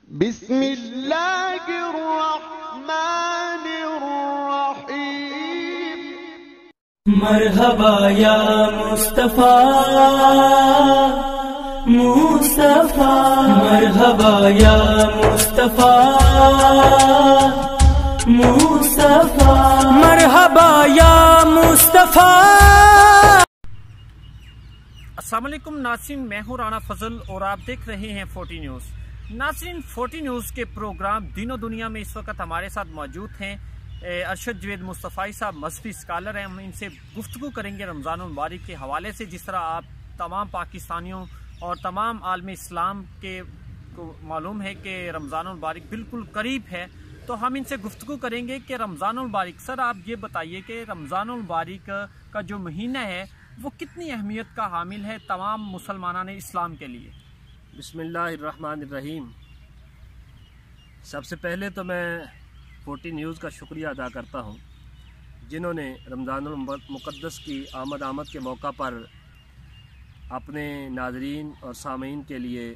بسم اللہ الرحمن الرحیم مرحبا یا مصطفیٰ مصطفیٰ مرحبا یا مصطفیٰ مصطفیٰ مرحبا یا مصطفیٰ۔ السلام علیکم ناظرین، میں ہوں رانا فضل اور آپ دیکھ رہے ہیں 40 نیوز۔ ناظرین، 40 نیوز کے پروگرام دین و دنیا میں اس وقت ہمارے ساتھ موجود ہیں ارشد جوید مصطفی صاحب، مذہبی اسکالر ہیں۔ ہم ان سے گفتگو کریں گے رمضان المبارک کے حوالے سے۔ جس طرح آپ تمام پاکستانیوں اور تمام عالم اسلام کے کو معلوم ہے کہ رمضان المبارک بالکل قریب ہے، تو ہم ان سے گفتگو کریں گے کہ رمضان المبارک، سر آپ یہ بتائیے کہ رمضان المبارک کا جو مہینہ ہے وہ کتنی اہمیت کا حامل ہے تمام مسلمانان اسلام کے لیے؟ بسم اللہ الرحمن الرحیم۔ سب سے پہلے تو میں 40 نیوز کا شکریہ ادا کرتا ہوں، جنہوں نے رمضان المقدس کی آمد کے موقع پر اپنے ناظرین اور سامعین کے لیے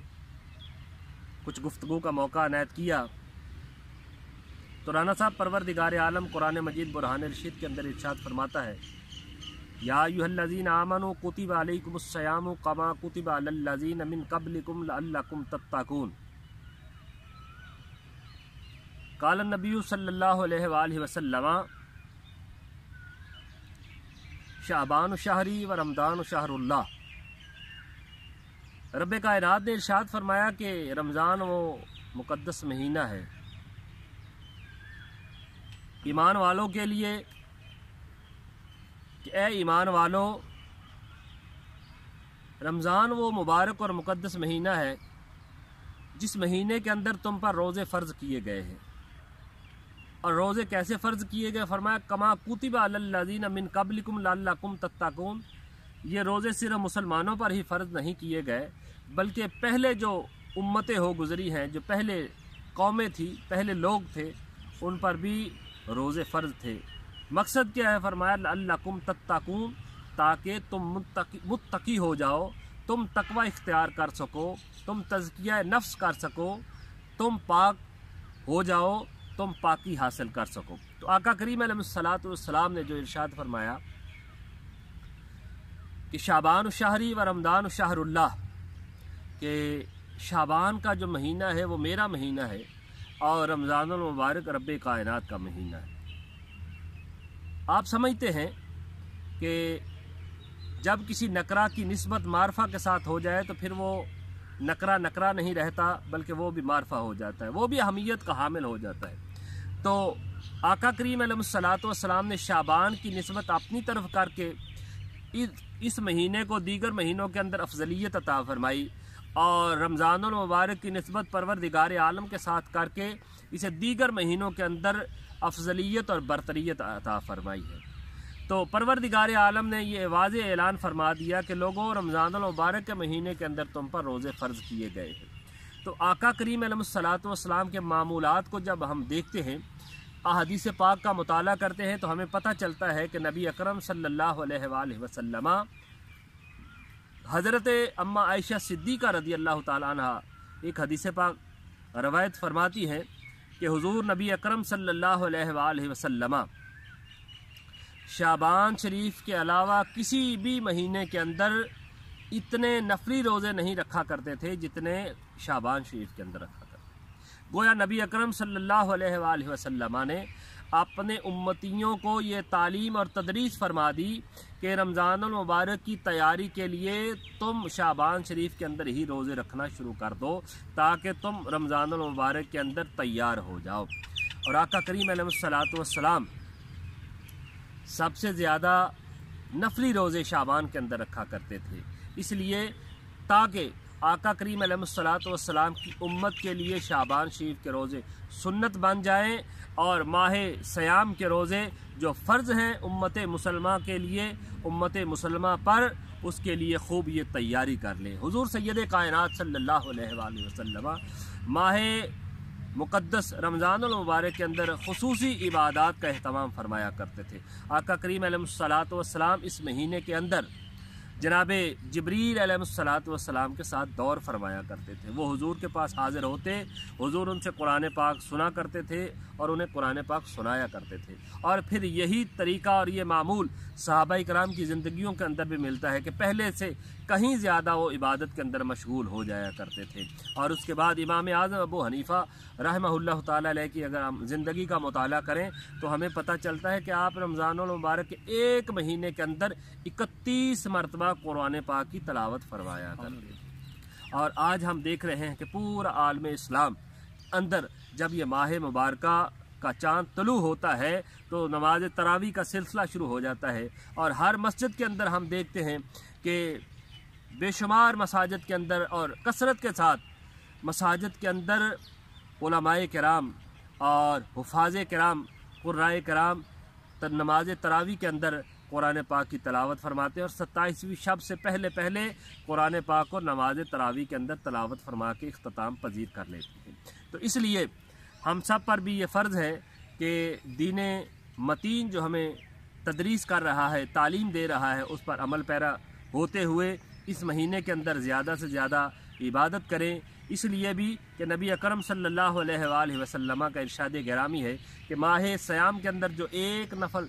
کچھ گفتگو کا موقع عنایت کیا۔ تو رانا صاحب، پروردگار عالم قرآن مجید برہان رشید کے اندر ارشاد فرماتا ہے، یا ایھا الذین آمنوا کتب علیکم الصیام کما کتب علی الذین من قبلکم لعلکم تتقون۔ قال النبی صلی اللہ علیہ وآلہ وسلم شعبان شہری و رمضان شہر اللہ۔ رب کائنات نے ارشاد فرمایا کہ رمضان وہ مقدس مہینہ ہے ایمان والوں کے لیے، کہ اے ایمان والو، رمضان وہ مبارک اور مقدس مہینہ ہے جس مہینے کے اندر تم پر روزے فرض کیے گئے ہیں۔ اور روزے کیسے فرض کیے گئے؟ فرمایا کما کتب علی الذین من قبلکم لعلکم تتقون۔ یہ روزے صرف مسلمانوں پر ہی فرض نہیں کیے گئے، بلکہ پہلے جو امتیں ہو گزری ہیں، جو پہلے قومیں تھی، پہلے لوگ تھے، ان پر بھی روزے فرض تھے۔ مقصد کیا ہے؟ فرمایا لعلکم تتقون، تاکہ تم متقی ہو جاؤ، تم تقوی اختیار کر سکو، تم تزکیہ نفس کر سکو، تم پاک ہو جاؤ، تم پاکی حاصل کر سکو۔ تو آقا کریم علیہ الصلوۃ والسلام نے جو ارشاد فرمایا کہ شعبان شہری و رمضان شہر اللہ، کہ شعبان کا جو مہینہ ہے وہ میرا مہینہ ہے اور رمضان المبارک رب کائنات کا مہینہ ہے۔ آپ سمجھتے ہیں کہ جب کسی نکرہ کی نسبت معرفہ کے ساتھ ہو جائے تو پھر وہ نکرہ نہیں رہتا، بلکہ وہ بھی معرفہ ہو جاتا ہے، وہ بھی اہمیت کا حامل ہو جاتا ہے۔ تو آقا کریم علیہ الصلوۃ والسلام نے شعبان کی نسبت اپنی طرف کر کے اس مہینے کو دیگر مہینوں کے اندر افضلیت عطا فرمائی، اور رمضان المبارک کی نسبت پروردگار عالم کے ساتھ کر کے اسے دیگر مہینوں کے اندر افضلیت اور برتریت عطا فرمائی ہے۔ تو پروردگار عالم نے یہ واضح اعلان فرما دیا کہ لوگوں، رمضان المبارک کے مہینے کے اندر تم پر روزے فرض کیے گئے ہیں۔ تو آقا کریم علیہ الصلوۃ والسلام کے معمولات کو جب ہم دیکھتے ہیں، احادیث پاک کا مطالعہ کرتے ہیں، تو ہمیں پتہ چلتا ہے کہ نبی اکرم صلی اللہ علیہ وآلہ وسلم حضرت اماں عائشہ صدیقہ رضی اللہ تعالیٰ عنہ ایک حدیث پاک روایت فرماتی ہیں کہ حضور نبی اکرم صلی اللہ علیہ وآلہ وسلم شعبان شریف کے علاوہ کسی بھی مہینے کے اندر اتنے نفلی روزے نہیں رکھا کرتے تھے جتنے شعبان شریف کے اندر رکھا کرتے۔ گویا نبی اکرم صلی اللہ علیہ وآلہ وسلم نے اپنے امتیوں کو یہ تعلیم اور تدریس فرما دی کہ رمضان المبارک کی تیاری کے لیے تم شعبان شریف کے اندر ہی روزے رکھنا شروع کر دو، تاکہ تم رمضان المبارک کے اندر تیار ہو جاؤ۔ اور آقا کریم علیہ الصلوۃ والسلام سب سے زیادہ نفلی روزے شعبان کے اندر رکھا کرتے تھے، اس لیے تاکہ آقا کریم علیہ الصلوۃ والسلام کی امت کے لیے شعبان شریف کے روزے سنت بن جائیں، اور ماہ سیام کے روزے جو فرض ہیں امت مسلمہ کے لیے، امت مسلمہ پر، اس کے لیے خوب یہ تیاری کر لیں۔ حضور سید کائنات صلی اللہ علیہ وآلہ وسلم ماہ مقدس رمضان المبارک کے اندر خصوصی عبادات کا اہتمام فرمایا کرتے تھے۔ آقا کریم علیہ الصلوۃ والسلام اس مہینے کے اندر جناب جبریل علیہ السلام کے ساتھ دور فرمایا کرتے تھے۔ وہ حضور کے پاس حاضر ہوتے، حضور ان سے قرآن پاک سنا کرتے تھے اور انہیں قرآن پاک سنایا کرتے تھے، اور پھر یہی طریقہ اور یہ معمول صحابہ کرام کی زندگیوں کے اندر بھی ملتا ہے کہ پہلے سے کہیں زیادہ وہ عبادت کے اندر مشغول ہو جایا کرتے تھے۔ اور اس کے بعد امام اعظم ابو حنیفہ رحمہ اللہ تعالیٰ علیہ کی اگر ہم زندگی کا مطالعہ کریں تو ہمیں پتہ چلتا ہے کہ آپ رمضان المبارک کے ایک مہینے کے اندر 31 مرتبہ قرآن پاک کی تلاوت فرمایا کرتے تھے۔ اور آج ہم دیکھ رہے ہیں کہ پورا عالم اسلام اندر جب یہ ماہ مبارکہ کا چاند طلوع ہوتا ہے تو نماز تراویح کا سلسلہ شروع ہو جاتا ہے، اور ہر مسجد کے اندر ہم دیکھتے ہیں کہ بے شمار مساجد کے اندر اور کثرت کے ساتھ مساجد کے اندر علماء کرام اور حفاظ کرام قرائے کرام نماز تراویح کے اندر قرآن پاک کی تلاوت فرماتے ہیں، اور 27ویں شب سے پہلے قرآن پاک کو نماز تراویح کے اندر تلاوت فرما کے اختتام پذیر کر لیتے ہیں۔ تو اس لیے ہم سب پر بھی یہ فرض ہے کہ دین متین جو ہمیں تدریس کر رہا ہے، تعلیم دے رہا ہے، اس پر عمل پیرا ہوتے ہوئے اس مہینے کے اندر زیادہ سے زیادہ عبادت کریں۔ اس لیے بھی کہ نبی اکرم صلی اللہ علیہ وآلہ وسلم کا ارشاد گرامی ہے کہ ماہ سیام کے اندر جو ایک نفل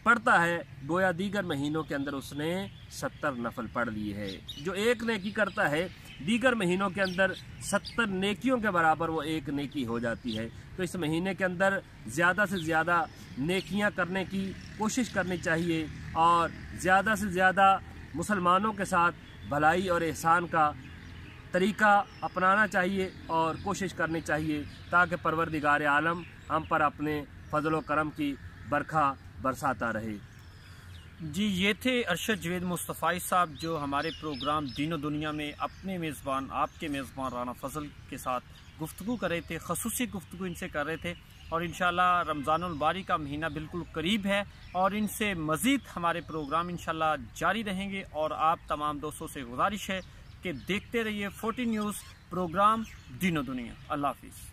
پڑھتا ہے گویا دیگر مہینوں کے اندر اس نے 70 نفل پڑھ لیے ہے۔ جو ایک نیکی کرتا ہے دیگر مہینوں کے اندر 70 نیکیوں کے برابر وہ ایک نیکی ہو جاتی ہے۔ تو اس مہینے کے اندر زیادہ سے زیادہ نیکیاں کرنے کی کوشش کرنی چاہیے، اور زیادہ سے زیادہ مسلمانوں کے ساتھ بھلائی اور احسان کا طریقہ اپنانا چاہیے اور کوشش کرنی چاہیے تاکہ پروردگار عالم ہم پر اپنے فضل و کرم کی برکھا برساتا رہے۔ جی یہ تھے ارشد جوید مصطفی صاحب جو ہمارے پروگرام دین و دنیا میں اپنے میزبان آپ کے میزبان رانا فضل کے ساتھ گفتگو کر رہے تھے، خصوصی گفتگو ان سے کر رہے تھے، اور انشاءاللہ رمضان المبارک کا مہینہ بالکل قریب ہے اور ان سے مزید ہمارے پروگرام انشاءاللہ جاری رہیں گے، اور آپ تمام دوستوں سے گزارش ہے کہ دیکھتے رہیے 14 نیوز پروگرام دین و دنیا۔ اللہ حافظ۔